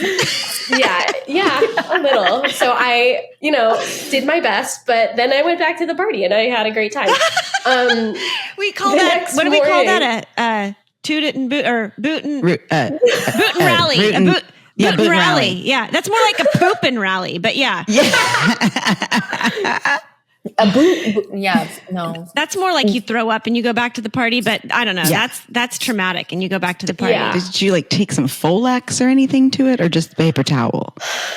Yeah, a little. So I, did my best, but then I went back to the party and I had a great time. We call The that, next what do we call morning- that? A toot it and boot, or boot and, Boot boot and rally. boot A and- boot yeah, and boot and rally. rally. Yeah, that's more like a poop and rally, but yeah. A boot. Yeah, no. That's more like you throw up and you go back to the party, but I don't know. Yeah. That's traumatic and you go back to the party. Yeah. Did you like take some Folex or anything to it, or just paper towel?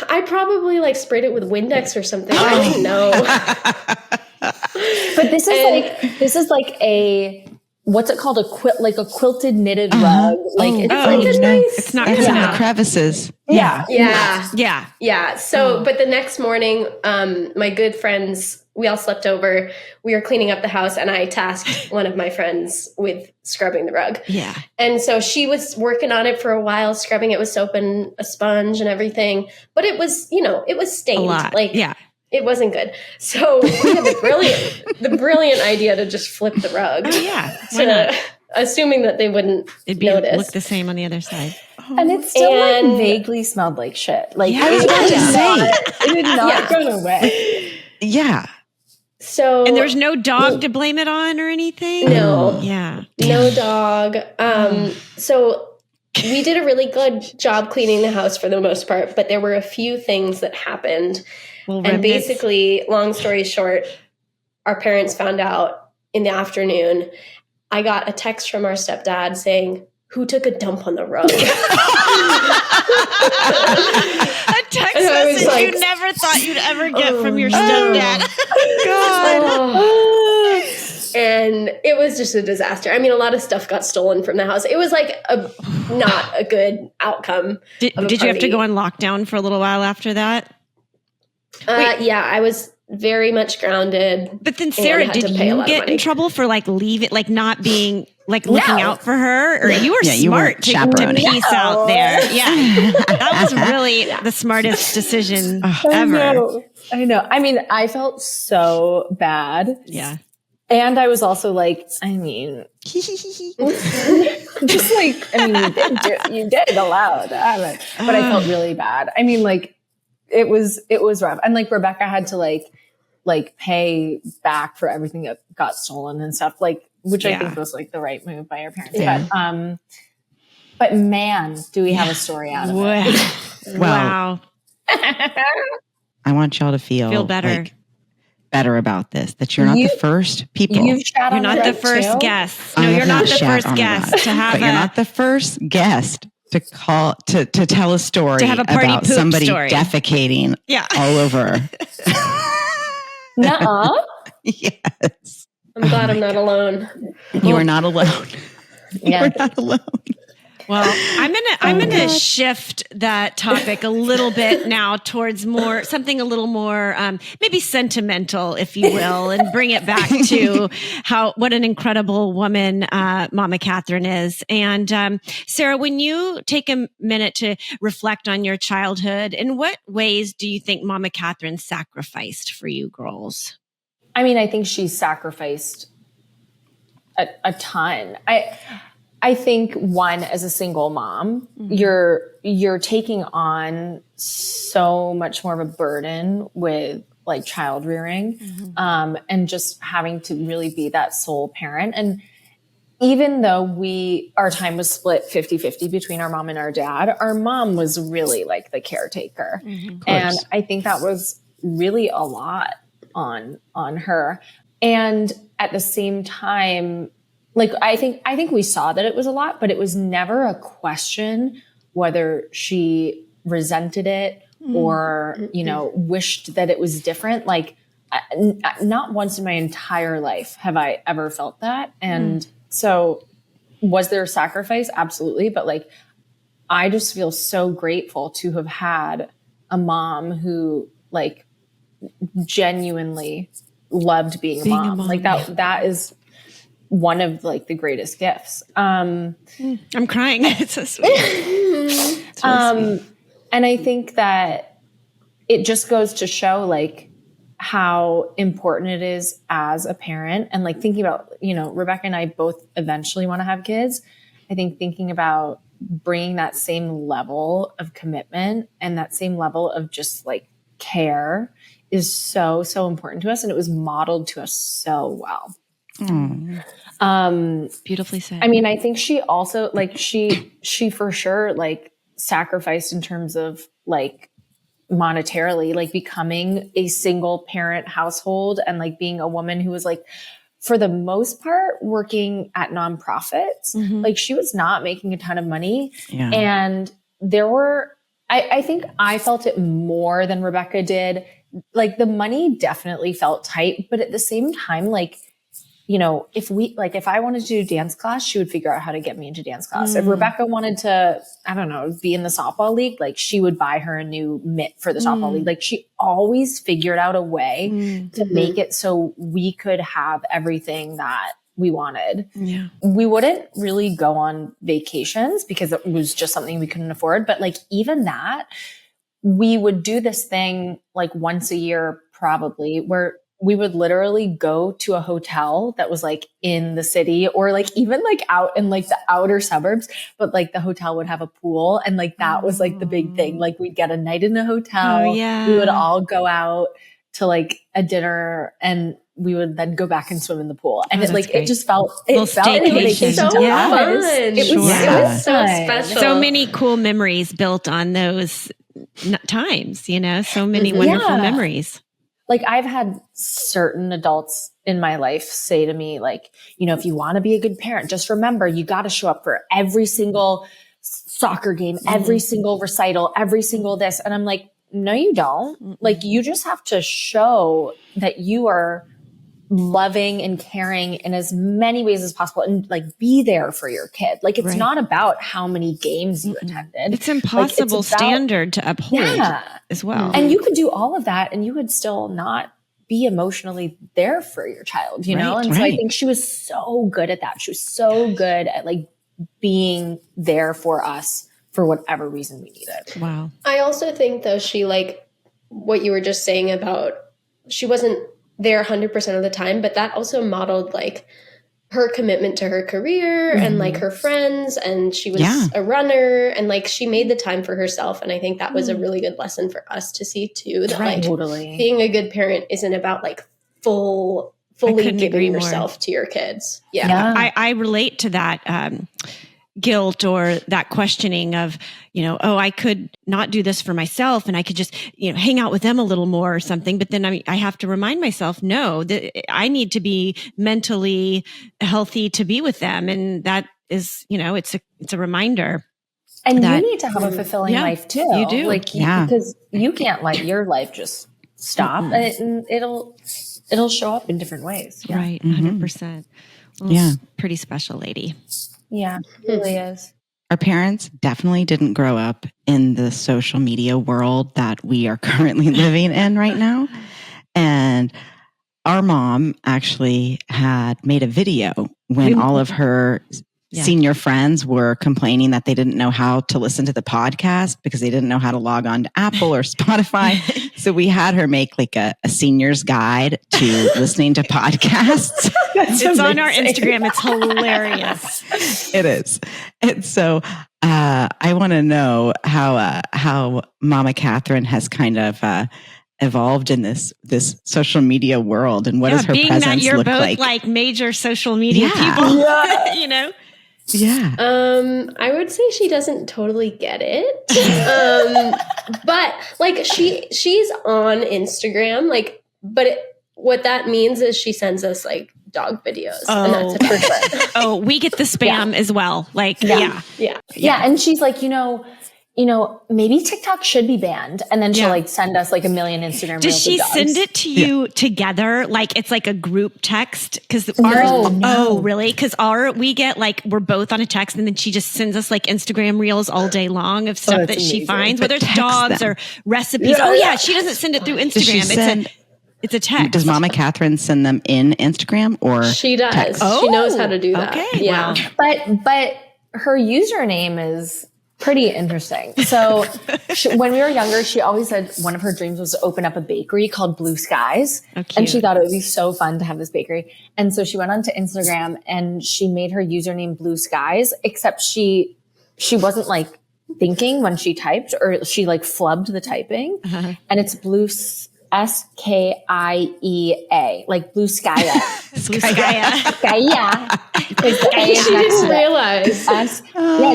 I probably like sprayed it with Windex or something. I don't know. But this is like a, what's it called? Like a quilted knitted rug. Like it's Oh, like no. nice- It's not It's good in the enough. crevices. yeah. Yeah. Yeah. So, but the next morning, my good friends, we all slept over. We were cleaning up the house, and I tasked one of my friends with scrubbing the rug. Yeah. And so she was working on it for a while, scrubbing it with soap and a sponge and everything. But it was, it was stained. A lot. Like, Yeah. it wasn't good. So we had the brilliant idea to just flip the rug. Oh, yeah. Why not? Assuming that they wouldn't It'd notice. look the same on the other side. And it still And- like vaguely smelled like shit. Like Yeah, I was it about to did say. not- it did not Yeah. go away. Yeah. So And there's no dog to blame it on or anything? no. Yeah. No dog. So we did a really good job cleaning the house for the most part, but there were a few things that happened. Well, And remnants. basically, long story short, our parents found out in the afternoon. I got a text from our stepdad saying, "Who took a dump on the rug?" A text And I was message like- you never thought you'd ever get from your stepdad. Oh. And it was just a disaster. I mean, a lot of stuff got stolen from the house. It was like not a good outcome. Did of a you have to party. go on lockdown for a little while after that? Yeah, I was very much grounded. But then, And Sarah, I had did to pay a you lot of get money. in trouble for like not being like looking No. out for her? Or you were Yeah, you smart weren't to chaperoning. piece out there. Yeah. That was really the smartest decision ever. I know. I mean, I felt so bad. Yeah. And I was also like, I mean, just like, I mean, you did allow that, but I felt really bad. I mean, like, it was rough. And like Rebecca had to like like pay back for everything that got stolen and stuff, like, which I think was like the right move by our parents. Yeah. But man, do we have a story out of it. Wow. I want y'all to feel better. like better about this, that you're not the first people. You're not the first guest. No, you're not the first guest to have but you're not the first guest to call to tell a story to have a party about poop somebody story. defecating all over. Nuh-uh. Yes. I'm glad I'm not alone. You are not alone. Yeah. You're not alone. Well, I'm gonna shift that topic a little bit now towards something a little more maybe sentimental, if you will, and bring it back to what an incredible woman Momma Katherine is. And Sarah, when you take a minute to reflect on your childhood, in what ways do you think Momma Katherine sacrificed for you girls? I mean, I think she sacrificed a ton. I think one, as a single mom, you're taking on so much more of a burden with like child rearing, and just having to really be that sole parent. And even though our time was split 50-50 between our mom and our dad, our mom was really like the caretaker. And I think that was really a lot on her. And at the same time, like, I think we saw that it was a lot, but it was never a question whether she resented it or, wished that it was different. Like, not once in my entire life have I ever felt that. And so was there a sacrifice? Absolutely. But like, I just feel so grateful to have had a mom who like genuinely loved being a mom. Like that is one of like the greatest gifts. I'm crying. It's so sweet. And I think that it just goes to show like how important it is as a parent, and like thinking about, Rebecca and I both eventually want to have kids. I think thinking about bringing that same level of commitment and that same level of just like care is so, so important to us. And it was modeled to us so well. Beautifully said. I mean, I think she also like she for sure like sacrificed in terms of like monetarily, like becoming a single parent household and like being a woman who was like, for the most part, working at nonprofits. Like she was not making a ton of money. Yeah. And I think I felt it more than Rebecca did. Like the money definitely felt tight, but at the same time, like, if I wanted to do dance class, she would figure out how to get me into dance class. If Rebecca wanted to, I don't know, be in the softball league, like she would buy her a new mitt for the softball league. Like she always figured out a way to make it so we could have everything that we wanted. Yeah. We wouldn't really go on vacations because it was just something we couldn't afford. But like even that, we would do this thing like once a year, probably, where we would literally go to a hotel that was like in the city or like even like out in like the outer suburbs, but like the hotel would have a pool. And like that was like the big thing. Like we'd get a night in a hotel. Oh, yeah. We would all go out to like a dinner and we would then go back and swim in the pool. And it just felt, and it was so fun. It was so special. So many cool memories built on those times, so many wonderful memories. Like I've had certain adults in my life say to me, like, if you want to be a good parent, just remember, you got to show up for every single soccer game, every single recital, every single this. And I'm like, no, you don't. Like, you just have to show that you are loving and caring in as many ways as possible and like be there for your kid. Like it's not about how many games you attended. It's impossible standard to uphold as well. And you could do all of that and you would still not be emotionally there for your child, know? And so I think she was so good at that. She was so good at like being there for us for whatever reason we needed. Wow. I also think though, she like what you were just saying about she wasn't there 100% of the time, but that also modeled like her commitment to her career and like her friends, and she was a runner, and like she made the time for herself. And I think that was a really good lesson for us to see too, that like being a good parent isn't about like fully giving yourself to your kids. I relate to that guilt or that questioning of, I could not do this for myself and I could just, hang out with them a little more or something. But then I have to remind myself, no, that I need to be mentally healthy to be with them. And that is, it's a reminder. And you need to have a fulfilling life too. You do. Because you can't let your life just stop, and it'll show up in different ways. Yeah. Right. 100%. Well, it's pretty special lady. Yeah, it really is. Our parents definitely didn't grow up in the social media world that we are currently living in right now. And our mom actually had made a video when all of her senior friends were complaining that they didn't know how to listen to the podcast because they didn't know how to log on to Apple or Spotify. So we had her make like a senior's guide to listening to podcasts. It's on our Instagram. It's hilarious. It is. And so I want to know how Momma Katherine has kind of evolved in this social media world, and what does her presence look like? Being that you're both like major social media people, Yeah. I would say she doesn't totally get it. But like she's on Instagram, like, but what that means is she sends us like dog videos. And that's it. We get the spam as well. Like, yeah. And she's like, maybe TikTok should be banned. And then she'll like send us like a million Instagram reels. Does she send it to you together? Like it's like a group text? Cause really? Cause we get like, we're both on a text and then she just sends us like Instagram reels all day long of stuff that she finds, whether it's dogs or recipes. She doesn't send it through Instagram. It's a text. Does Momma Katherine send them in Instagram or she does? Text? She knows how to do that. Okay. Yeah. Wow. But her username is pretty interesting. So when we were younger, she always said one of her dreams was to open up a bakery called Blue Skies. And she thought it would be so fun to have this bakery. And so she went onto Instagram and she made her username Blue Skies, except she wasn't like thinking when she typed, or she like flubbed the typing. And it's Blue Skiea, like Blue Skya. Skya. She didn't realize.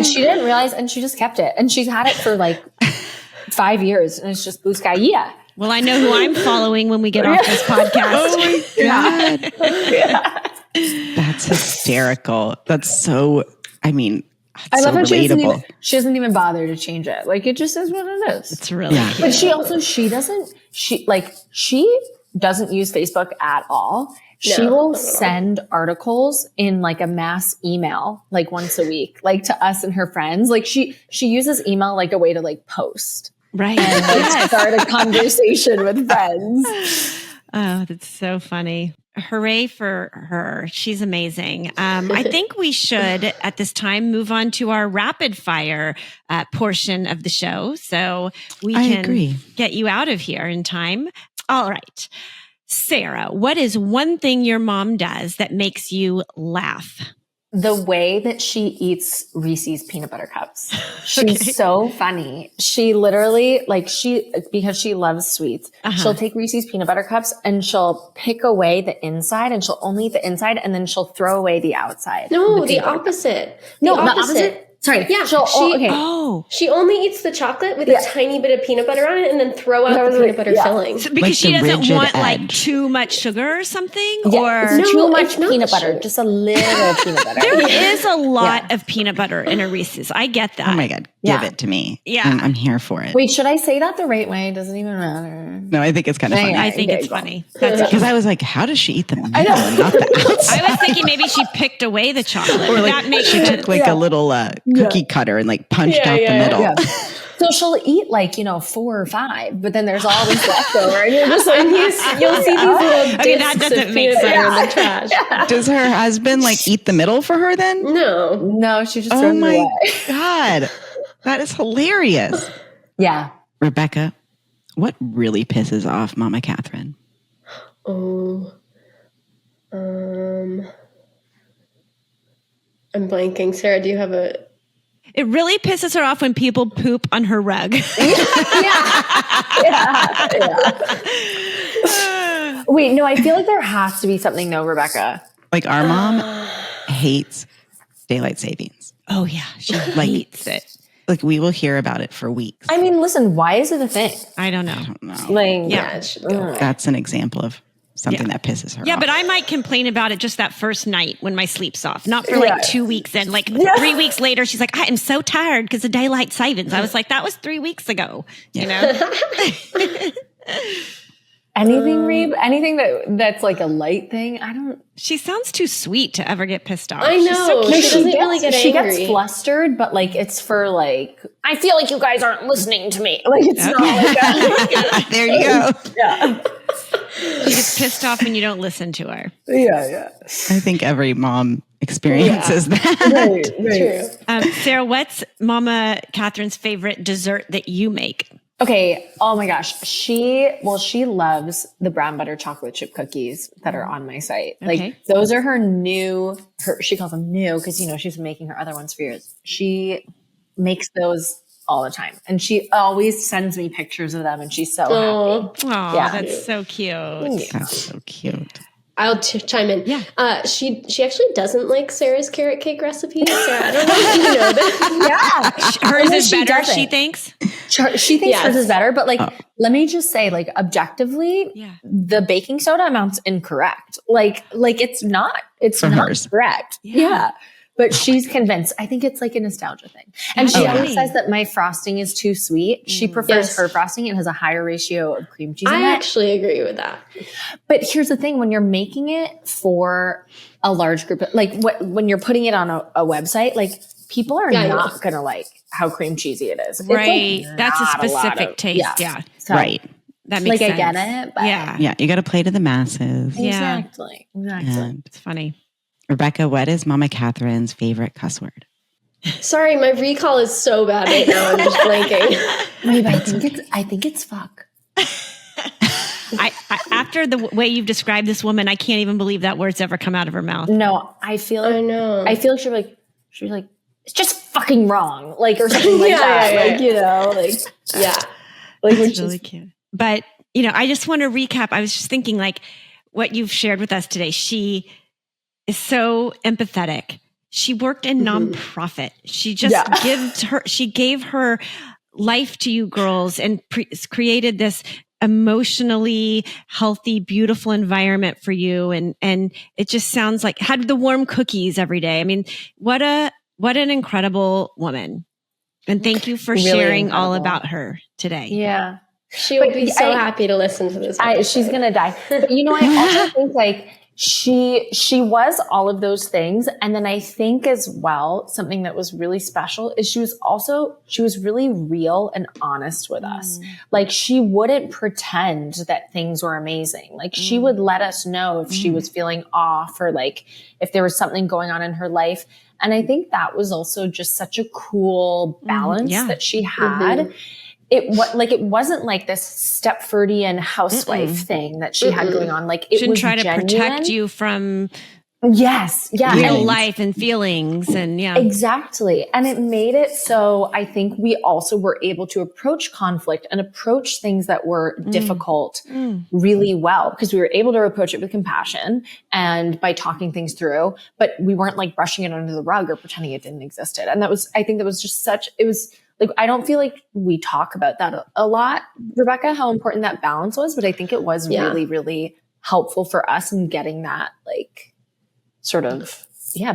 She didn't realize, and she just kept it. And she's had it for like 5 years, and it's just Blue Skya. Well, I know who I'm following when we get off this podcast. Oh my God. That's hysterical. That's so, I love how relatable. She doesn't even bother to change it. Like it just is what it is. It's really cute. But she doesn't use Facebook at all. She will send articles in like a mass email, like once a week, like to us and her friends. Like she uses email like a way to like post. Right. And like start a conversation with friends. Oh, that's so funny. Hooray for her. She's amazing. I think we should, at this time, move on to our rapid fire portion of the show. So we can get you out of here in time. All right. Sarah, what is one thing your mom does that makes you laugh? The way that she eats Reese's peanut butter cups. She's so funny. She literally, because she loves sweets, she'll take Reese's peanut butter cups and she'll pick away the inside, and she'll only eat the inside, and then she'll throw away the outside. No, the opposite. The opposite. Sorry. Yeah. She only eats the chocolate with a tiny bit of peanut butter on it, and then throw out the peanut butter filling. So because she doesn't want like too much sugar or something? Or too much peanut butter. Just a little peanut butter. There is a lot of peanut butter in a Reese's. I get that. Oh my God. Give it to me. Yeah. I'm here for it. Wait, should I say that the right way? It doesn't even matter. No, I think it's kind of funny. I think it's funny. Because I was like, how does she eat the middle and not the outside? I was thinking maybe she picked away the chocolate. Or like that makes she took like a little cookie cutter and like punched out the middle. Yeah. So she'll eat 4 or 5, but then there's all this leftover, and you're just like, you'll see these little discs that doesn't make of peanut butter sense. in the trash. Does her husband eat the middle for her then? No, she just throws it away. Oh my God. That is hilarious. Yeah. Rebecca, what really pisses off Momma Katherine? I'm blanking. Sarah, do you have a... It really pisses her off when people poop on her rug. Wait, no, I feel like there has to be something though, Rebecca. Like our mom hates daylight savings. Oh yeah, she hates it. Like we will hear about it for weeks. I mean, listen, why is it a thing? I don't know. I don't know. Like, That's an example of something that pisses her off. Yeah, but I might complain about it just that first night when my sleep's off. Not for like 2 weeks in. Like 3 weeks later, she's like, I am so tired because of daylight savings. I was like, that was 3 weeks ago. You know? anything, Reeb? Anything that's like a light thing? I don't... She sounds too sweet to ever get pissed off. I know. She's so She cute. doesn't really get She angry. gets flustered, but like it's for like, I feel like you guys aren't listening to me. Like it's not like that. There you go. Yeah. She gets pissed off when you don't listen to her. Yeah. I think every mom experiences that. True. Sarah, what's Momma Katherine's favorite dessert that you make? Okay. Oh my gosh. She loves the brown butter chocolate chip cookies that are on my site. Okay. Like those are she calls them new because, you know, she's been making her other ones for years. She makes those all the time. And she always sends me pictures of them and she's so happy. Oh, Yeah. that's so cute. That's so cute. I'll chime in. Yeah. She actually doesn't like Sarah's carrot cake recipe. Sarah, I don't know if you know that. Yeah. Hers No, is she better, doesn't. she thinks? She thinks Yes. hers is better, but like, let me just say, like, objectively, the baking soda amount's incorrect. Like it's not For not hers. correct. Yeah. But she's convinced. I think it's like a nostalgia thing. And she always says that my frosting is too sweet. She prefers her frosting. It has a higher ratio of cream cheese in I it. actually agree with that. But here's the thing. When you're making it for a large group, like when you're putting it on a website, like people are not going to like how cream cheesy it is. It's Right. like That's a not lot specific of- taste. Yeah. So, Right. That makes like sense. I get it. But Yeah. You got to play to the masses. Yeah. Exactly. And It's funny. Rebecca, what is Momma Katherine's favorite cuss word? Sorry, my recall is so bad right now. I'm just blanking. Maybe I think it's fuck. I after the way you've described this woman, I can't even believe that word's ever come out of her mouth. No, I feel I know. like she's like it's just fucking wrong, like or something like that. Yeah. Like, you know, like Yeah. like It's really cute. But, you know, I just want to recap. I was just thinking like what you've shared with us today. She is so empathetic. She worked in nonprofit. She just gave her life to you girls and created this emotionally healthy, beautiful environment for you. And it just sounds like had the warm cookies every day. I mean, what an incredible woman. And thank you for Really sharing incredible. all about her today. Yeah. She would be so happy to listen to this. She's gonna die. But you know, I also think like she was all of those things. And then I think as well, something that was really special is she was really real and honest with us. Like she wouldn't pretend that things were amazing. Like she would let us know if she was feeling off or like if there was something going on in her life. And I think that was also just such a cool balance that she had. It wasn't like this Stepfordian housewife thing that she had going on. Like it Shouldn't was try to genuine. protect you from real life and feelings and exactly. And it made it so I think we also were able to approach conflict and approach things that were difficult really well because we were able to approach it with compassion and by talking things through, but we weren't like brushing it under the rug or pretending it didn't exist. And I think that was just like, I don't feel like we talk about that a lot, Rebecca, how important that balance was, but I think it was really, really helpful for us in getting that like sort of,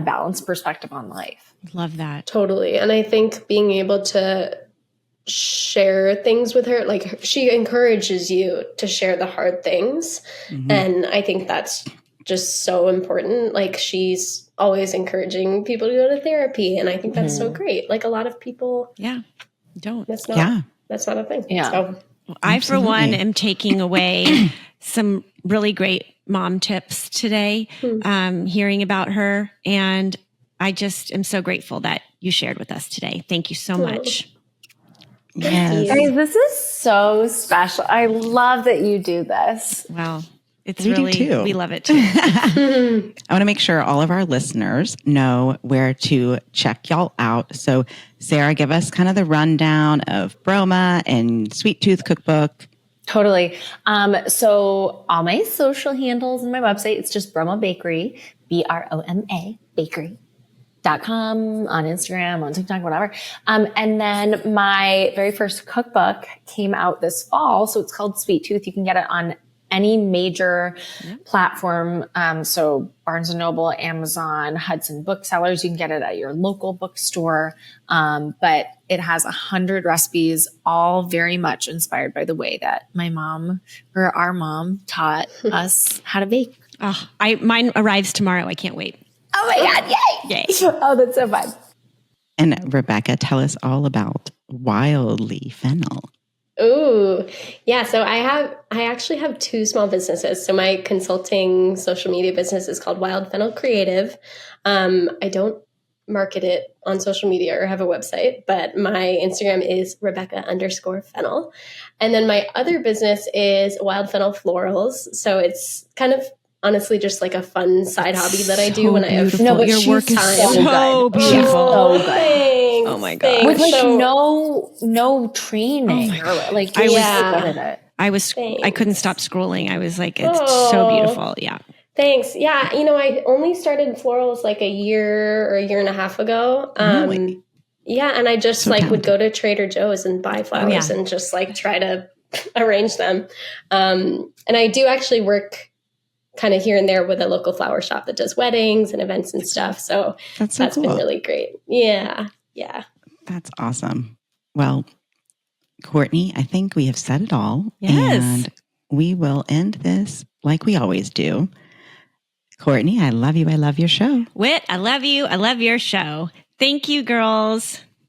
balanced perspective on life. love that. Totally. And I think being able to share things with her, like she encourages you to share the hard things. And I think that's just so important. Like she's always encouraging people to go to therapy. And I think that's so great. Like a lot of people Don't. that's not a thing. Yeah. So I, for one, am taking away some really great mom tips today, hearing about her. And I just am so grateful that you shared with us today. Thank you so much. Yes. Guys, this is so special. I love that you do this. Well, It's We do really, too. we love it too. I want to make sure all of our listeners know where to check y'all out. So, Sarah, give us kind of the rundown of Broma and Sweet Tooth Cookbook. Totally. So all my social handles and my website, it's just Broma Bakery, Broma Bakery.com, on Instagram, on TikTok, whatever. And then my very first cookbook came out this fall. So it's called Sweet Tooth. You can get it on any major platform. So Barnes and Noble, Amazon, Hudson Booksellers. You can get it at your local bookstore. But it has 100 recipes, all very much inspired by the way that my mom or our mom taught us how to bake. Oh, mine arrives tomorrow. I can't wait. Oh my God. Yay. Yay. Oh, that's so fun. And Rebecca, tell us all about Wildly Fennel. Ooh, yeah. So I actually have two small businesses. So my consulting social media business is called Wild Fennel Creative. I don't market it on social media or have a website, but my Instagram is Rebecca_Fennel. And then my other business is Wild Fennel Florals. So it's kind of honestly just like a fun side hobby that I do when I have your work is so beautiful. She's so good. Thanks, Oh my God. thanks. With like So- no training. Oh my or like I you're was- so good at it. I couldn't stop scrolling. I was like, it's so beautiful. Yeah. Thanks. Yeah. I only started florals like a year and a half ago. Really? Yeah. And I just So would go to Trader Joe's and buy flowers and just try to arrange them. And I do actually work kind of here and there with a local flower shop that does weddings and events and stuff. So That's been cool. really great. Yeah. Yeah. That's awesome. Well, Courtney, I think we have said it all. Yes. And we will end this like we always do. Courtney, I love you. I love your show. Whit, I love you. I love your show. Thank you, girls.